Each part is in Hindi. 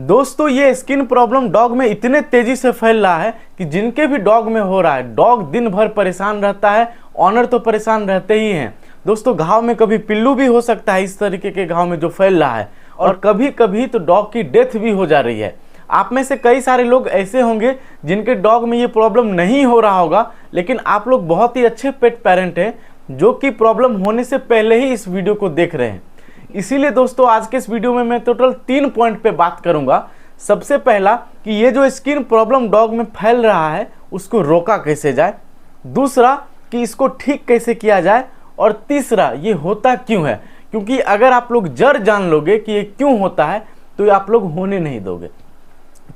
दोस्तों ये स्किन प्रॉब्लम डॉग में इतने तेजी से फैल रहा है कि जिनके भी डॉग में हो रहा है, डॉग दिन भर परेशान रहता है, ऑनर तो परेशान रहते ही हैं। दोस्तों घाव में कभी पिल्लू भी हो सकता है, इस तरीके के घाव में जो फैल रहा है, और कभी कभी तो डॉग की डेथ भी हो जा रही है। आप में से कई सारे लोग ऐसे होंगे जिनके डॉग में ये प्रॉब्लम नहीं हो रहा होगा, लेकिन आप लोग बहुत ही अच्छे पेट पेरेंट हैं जो कि प्रॉब्लम होने से पहले ही इस वीडियो को देख रहे हैं। इसीलिए दोस्तों आज के इस वीडियो में मैं टोटल 3 पॉइंट पे बात करूंगा। सबसे पहला कि ये जो स्किन प्रॉब्लम डॉग में फैल रहा है उसको रोका कैसे जाए, दूसरा कि इसको ठीक कैसे किया जाए, और तीसरा ये होता क्यों है, क्योंकि अगर आप लोग जड़ जान लोगे कि ये क्यों होता है तो ये आप लोग होने नहीं दोगे।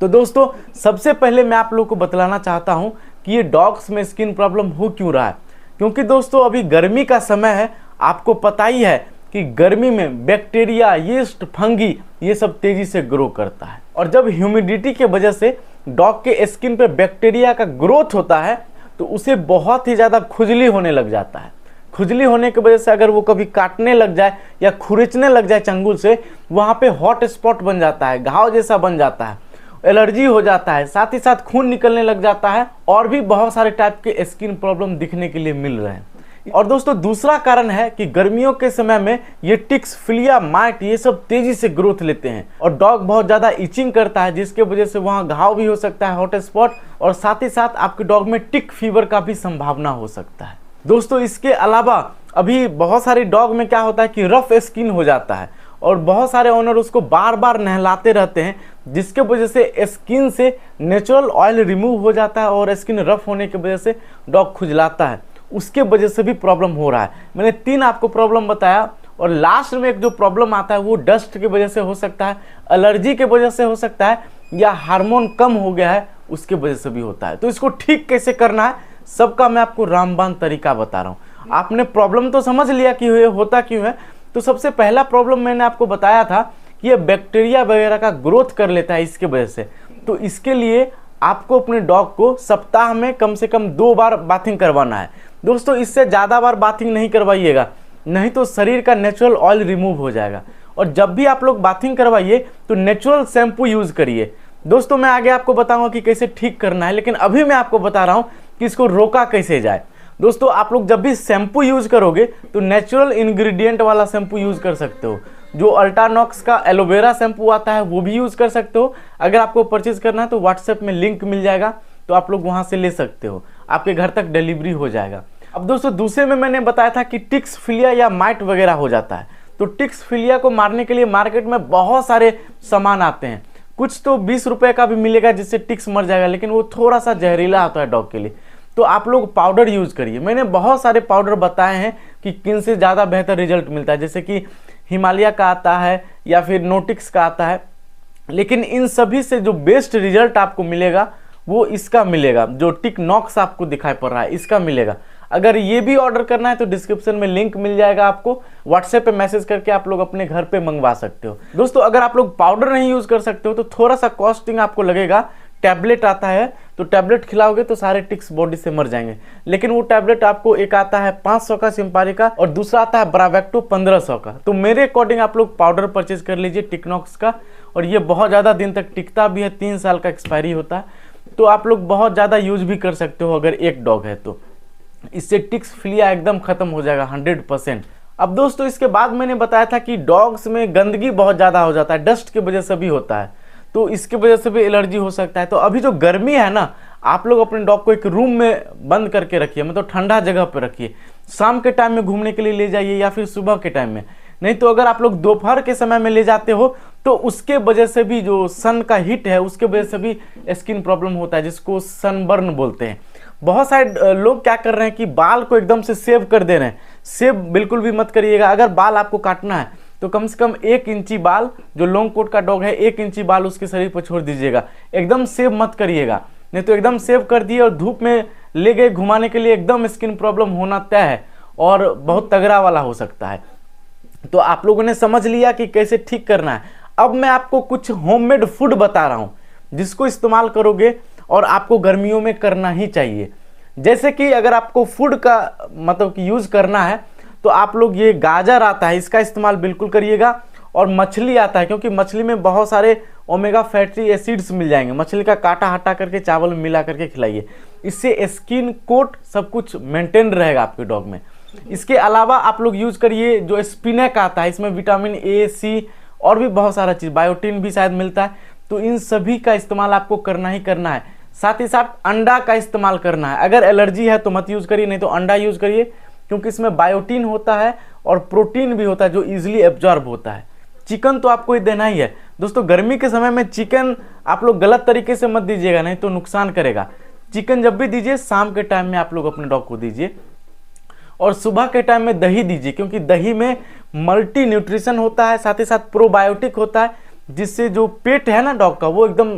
तो दोस्तों सबसे पहले मैं आप लोग को बतलाना चाहता हूं कि ये डॉग्स में स्किन प्रॉब्लम हो क्यों रहा है। क्योंकि दोस्तों अभी गर्मी का समय है, आपको पता ही है कि गर्मी में बैक्टीरिया, यीस्ट, फंगी ये सब तेजी से ग्रो करता है, और जब ह्यूमिडिटी के वजह से डॉग के स्किन पे बैक्टीरिया का ग्रोथ होता है तो उसे बहुत ही ज़्यादा खुजली होने लग जाता है। खुजली होने की वजह से अगर वो कभी काटने लग जाए या खुरचने लग जाए चंगुल से, वहाँ पे हॉट स्पॉट बन जाता है, घाव जैसा बन जाता है, एलर्जी हो जाता है, साथ ही साथ खून निकलने लग जाता है, और भी बहुत सारे टाइप के स्किन प्रॉब्लम दिखने के लिए मिल रहे हैं। और दोस्तों दूसरा कारण है कि गर्मियों के समय में ये टिक्स, फिलिया, माइट ये सब तेजी से ग्रोथ लेते हैं और डॉग बहुत ज़्यादा इचिंग करता है, जिसके वजह से वहाँ घाव भी हो सकता है, हॉट स्पॉट, और साथ ही साथ आपके डॉग में टिक फीवर का भी संभावना हो सकता है। दोस्तों इसके अलावा अभी बहुत सारे डॉग में क्या होता है कि रफ स्किन हो जाता है, और बहुत सारे ओनर उसको बार बार नहलाते रहते हैं, जिसके वजह से स्किन से नेचुरल ऑयल रिमूव हो जाता है और स्किन रफ होने की वजह से डॉग खुजलाता है, उसके वजह से भी प्रॉब्लम हो रहा है। मैंने 3 आपको प्रॉब्लम बताया, और लास्ट में एक जो प्रॉब्लम आता है वो डस्ट की वजह से हो सकता है, एलर्जी के वजह से हो सकता है, या हार्मोन कम हो गया है उसके वजह से भी होता है। तो इसको ठीक कैसे करना है सबका मैं आपको रामबाण तरीका बता रहा हूँ। आपने प्रॉब्लम तो समझ लिया कि ये होता क्यों है। तो सबसे पहला प्रॉब्लम मैंने आपको बताया था कि ये बैक्टीरिया वगैरह का ग्रोथ कर लेता है इसके वजह से। तो इसके लिए आपको अपने डॉग को सप्ताह में कम से कम 2 बार बाथिंग करवाना है। दोस्तों इससे ज़्यादा बार बाथिंग नहीं करवाइएगा, नहीं तो शरीर का नेचुरल ऑयल रिमूव हो जाएगा। और जब भी आप लोग बाथिंग करवाइए तो नेचुरल शैम्पू यूज़ करिए। दोस्तों मैं आगे आपको बताऊंगा कि कैसे ठीक करना है, लेकिन अभी मैं आपको बता रहा हूँ कि इसको रोका कैसे जाए। दोस्तों आप लोग जब भी शैम्पू यूज़ करोगे तो नेचुरल इंग्रेडिएंट वाला शैम्पू यूज़ कर सकते हो। जो अल्ट्रानॉक्स का एलोवेरा शैम्पू आता है वो भी यूज़ कर सकते हो। अगर आपको परचेज करना है तो व्हाट्सएप में लिंक मिल जाएगा, तो आप लोग वहाँ से ले सकते हो, आपके घर तक डिलीवरी हो जाएगा। अब दोस्तों दूसरे में मैंने बताया था कि टिक्स, फिलिया या माइट वगैरह हो जाता है। तो टिक्स, फिलिया को मारने के लिए मार्केट में बहुत सारे सामान आते हैं। कुछ तो 20 रुपये का भी मिलेगा जिससे टिक्स मर जाएगा, लेकिन वो थोड़ा सा जहरीला होता है डॉग के लिए। तो आप लोग पाउडर यूज़ करिए। मैंने बहुत सारे पाउडर बताए हैं कि किन से ज़्यादा बेहतर रिजल्ट मिलता है, जैसे कि हिमालय का आता है या फिर नोटिक्स का आता है, लेकिन इन सभी से जो बेस्ट रिजल्ट आपको मिलेगा वो इसका मिलेगा। जो टिक नॉक्स आपको दिखाई पड़ रहा है इसका मिलेगा। अगर ये भी ऑर्डर करना है तो डिस्क्रिप्शन में लिंक मिल जाएगा, आपको व्हाट्सएप पे मैसेज करके आप लोग अपने घर पे मंगवा सकते हो। दोस्तों अगर आप लोग पाउडर नहीं यूज़ कर सकते हो तो थोड़ा सा कॉस्टिंग आपको लगेगा। टैबलेट आता है, तो टैबलेट खिलाओगे तो सारे टिक्स बॉडी से मर जाएंगे, लेकिन वो टैबलेट आपको एक आता है 500 का सिम्पारी का, और दूसरा आता है ब्रावेक्टो 1500 का। तो मेरे अकॉर्डिंग आप लोग पाउडर परचेज कर लीजिए टिकनॉक्स का, और ये बहुत ज़्यादा दिन तक टिकता भी है, 3 साल का एक्सपायरी होता है। तो आप लोग बहुत ज़्यादा यूज़ भी कर सकते हो अगर एक डॉग है तो। इससे टिक्स, फिलिया एकदम खत्म हो जाएगा 100%। अब दोस्तों इसके बाद मैंने बताया था कि डॉग्स में गंदगी बहुत ज़्यादा हो जाता है, डस्ट की वजह से भी होता है, तो इसकी वजह से भी एलर्जी हो सकता है। तो अभी जो गर्मी है ना, आप लोग अपने डॉग को एक रूम में बंद करके रखिए, मतलब ठंडा जगह पर रखिए। शाम के टाइम में घूमने के लिए ले जाइए या फिर सुबह के टाइम में। नहीं तो अगर आप लोग दोपहर के समय में ले जाते हो तो उसके वजह से भी, जो सन का हीट है उसके वजह से भी स्किन प्रॉब्लम होता है, जिसको सनबर्न बोलते हैं। बहुत सारे लोग क्या कर रहे हैं कि बाल को एकदम से सेव कर दे रहे हैं। सेव बिल्कुल भी मत करिएगा। अगर बाल आपको काटना है तो कम से कम 1 इंची बाल, जो लॉन्ग कोट का डॉग है 1 इंची बाल उसके शरीर पर छोड़ दीजिएगा। एकदम सेव मत करिएगा, नहीं तो एकदम सेव कर दिए और धूप में ले गए घुमाने के लिए, एकदम स्किन प्रॉब्लम होना तय है और बहुत तगड़ा वाला हो सकता है। तो आप लोगों ने समझ लिया कि कैसे ठीक करना है। अब मैं आपको कुछ होममेड फूड बता रहा हूँ जिसको इस्तेमाल करोगे और आपको गर्मियों में करना ही चाहिए। जैसे कि अगर आपको फूड का मतलब कि यूज़ करना है तो आप लोग, ये गाजर आता है इसका इस्तेमाल बिल्कुल करिएगा, और मछली आता है, क्योंकि मछली में बहुत सारे ओमेगा फैटी एसिड्स मिल जाएंगे। मछली का कांटा हटा करके चावल में मिला करके खिलाइए, इससे स्किन कोट सब कुछ मेंटेन रहेगा आपके डॉग में। इसके अलावा आप लोग यूज करिए जो स्पिनैक आता है, इसमें विटामिन ए, सी और भी बहुत सारा चीज़, बायोटिन भी शायद मिलता है, तो इन सभी का इस्तेमाल आपको करना ही करना है। साथ ही साथ अंडा का इस्तेमाल करना है। अगर एलर्जी है तो मत यूज़ करिए, नहीं तो अंडा यूज़ करिए, क्योंकि इसमें बायोटिन होता है और प्रोटीन भी होता है जो ईजिली एब्जॉर्ब होता है। चिकन तो आपको ही देना ही है। दोस्तों गर्मी के समय में चिकन आप लोग गलत तरीके से मत दीजिएगा, नहीं तो नुकसान करेगा। चिकन जब भी दीजिए शाम के टाइम में आप लोग अपने डॉग को दीजिए, और सुबह के टाइम में दही दीजिए, क्योंकि दही में मल्टी न्यूट्रिशन होता है, साथ ही साथ प्रोबायोटिक होता है, जिससे जो पेट है ना डॉग का वो एकदम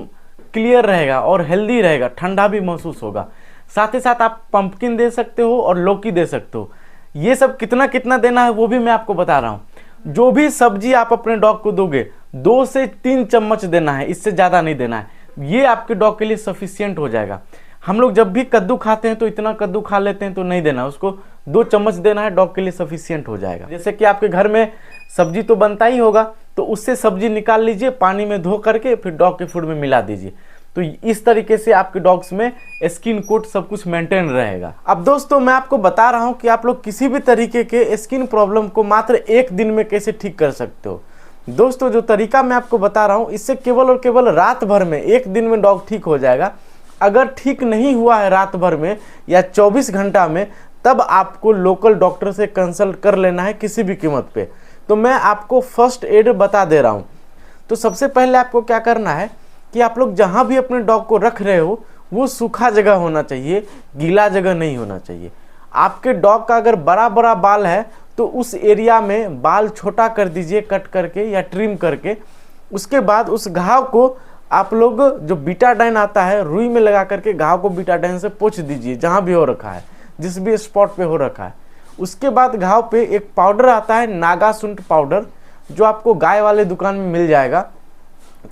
क्लियर रहेगा और हेल्दी रहेगा, ठंडा भी महसूस होगा। साथ ही साथ आप पंपकिन दे सकते हो और लौकी दे सकते हो। ये सब कितना कितना देना है वो भी मैं आपको बता रहा हूँ। जो भी सब्जी आप अपने डॉग को दोगे 2 से 3 चम्मच देना है, इससे ज़्यादा नहीं देना है। ये आपके डॉग के लिए सफिशियंट हो जाएगा। हम लोग जब भी कद्दू खाते हैं तो इतना कद्दू खा लेते हैं, तो नहीं देना, उसको 2 चम्मच देना है, डॉग के लिए सफिशियंट हो जाएगा। जैसे कि आपके घर में सब्जी तो बनता ही होगा, तो उससे सब्जी निकाल लीजिए, पानी में धो करके फिर डॉग के फूड में मिला दीजिए। तो इस तरीके से आपके डॉग्स में स्किन कोट सब कुछ मेंटेन रहेगा। अब दोस्तों मैं आपको बता रहा हूं कि आप लोग किसी भी तरीके के स्किन प्रॉब्लम को मात्र 1 दिन में कैसे ठीक कर सकते हो। दोस्तों जो तरीका मैं आपको बता रहा हूं, इससे केवल और केवल रात भर में, 1 दिन में डॉग ठीक हो जाएगा। अगर ठीक नहीं हुआ है रात भर में या 24 घंटा में, तब आपको लोकल डॉक्टर से कंसल्ट कर लेना है किसी भी कीमत पे। तो मैं आपको फर्स्ट एड बता दे रहा हूँ। तो सबसे पहले आपको क्या करना है कि आप लोग जहाँ भी अपने डॉग को रख रहे हो वो सूखा जगह होना चाहिए, गीला जगह नहीं होना चाहिए। आपके डॉग का अगर बड़ा बड़ा बाल है तो उस एरिया में बाल छोटा कर दीजिए, कट करके या ट्रिम करके। उसके बाद उस घाव को आप लोग जो बीटाडाइन आता है रुई में लगा करके घाव को बीटाडाइन से पोंछ दीजिए, जहाँ भी हो रखा है, जिस भी स्पॉट पे हो रखा है। उसके बाद घाव पे एक पाउडर आता है नागासुंठ पाउडर, जो आपको गाय वाले दुकान में मिल जाएगा।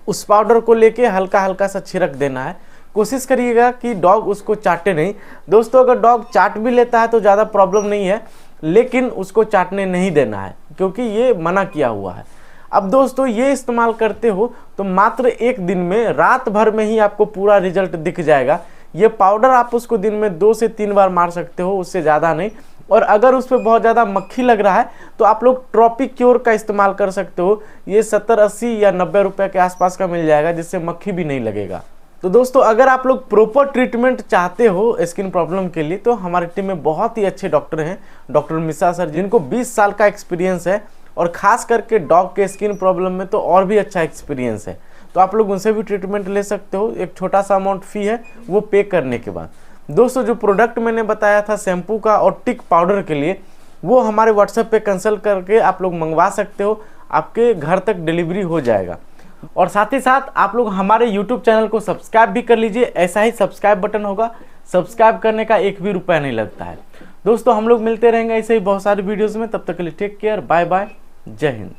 उस पाउडर को लेके हल्का हल्का सा छिड़क देना है। कोशिश करिएगा कि डॉग उसको चाटे नहीं। दोस्तों अगर डॉग चाट भी लेता है तो ज़्यादा प्रॉब्लम नहीं है, लेकिन उसको चाटने नहीं देना है, क्योंकि ये मना किया हुआ है। अब दोस्तों ये इस्तेमाल करते हो तो मात्र 1 दिन में, रात भर में ही आपको पूरा रिजल्ट दिख जाएगा। ये पाउडर आप उसको दिन में 2 से 3 बार मार सकते हो, उससे ज़्यादा नहीं। और अगर उस पर बहुत ज़्यादा मक्खी लग रहा है तो आप लोग ट्रॉपिक क्योर का इस्तेमाल कर सकते हो। ये 70, 80 या 90 रुपये के आसपास का मिल जाएगा, जिससे मक्खी भी नहीं लगेगा। तो दोस्तों अगर आप लोग प्रॉपर ट्रीटमेंट चाहते हो स्किन प्रॉब्लम के लिए, तो हमारी टीम में बहुत ही अच्छे डॉक्टर हैं, डॉक्टर मिश्रा सर, जिनको 20 साल का एक्सपीरियंस है, और ख़ास करके डॉग के स्किन प्रॉब्लम में तो और भी अच्छा एक्सपीरियंस है। तो आप लोग उनसे भी ट्रीटमेंट ले सकते हो। एक छोटा सा अमाउंट फ़ी है, वो पे करने के बाद। दोस्तों जो प्रोडक्ट मैंने बताया था शैम्पू का और टिक पाउडर के लिए, वो हमारे व्हाट्सएप पे कंसल्ट करके आप लोग मंगवा सकते हो, आपके घर तक डिलीवरी हो जाएगा। और साथ ही साथ आप लोग हमारे यूट्यूब चैनल को सब्सक्राइब भी कर लीजिए। ऐसा ही सब्सक्राइब बटन होगा, सब्सक्राइब करने का 1 भी रुपया नहीं लगता है। दोस्तों हम लोग मिलते रहेंगे ऐसे ही बहुत सारी वीडियोज़ में। तब तक के लिए टेक केयर, बाय बाय, जय हिंद।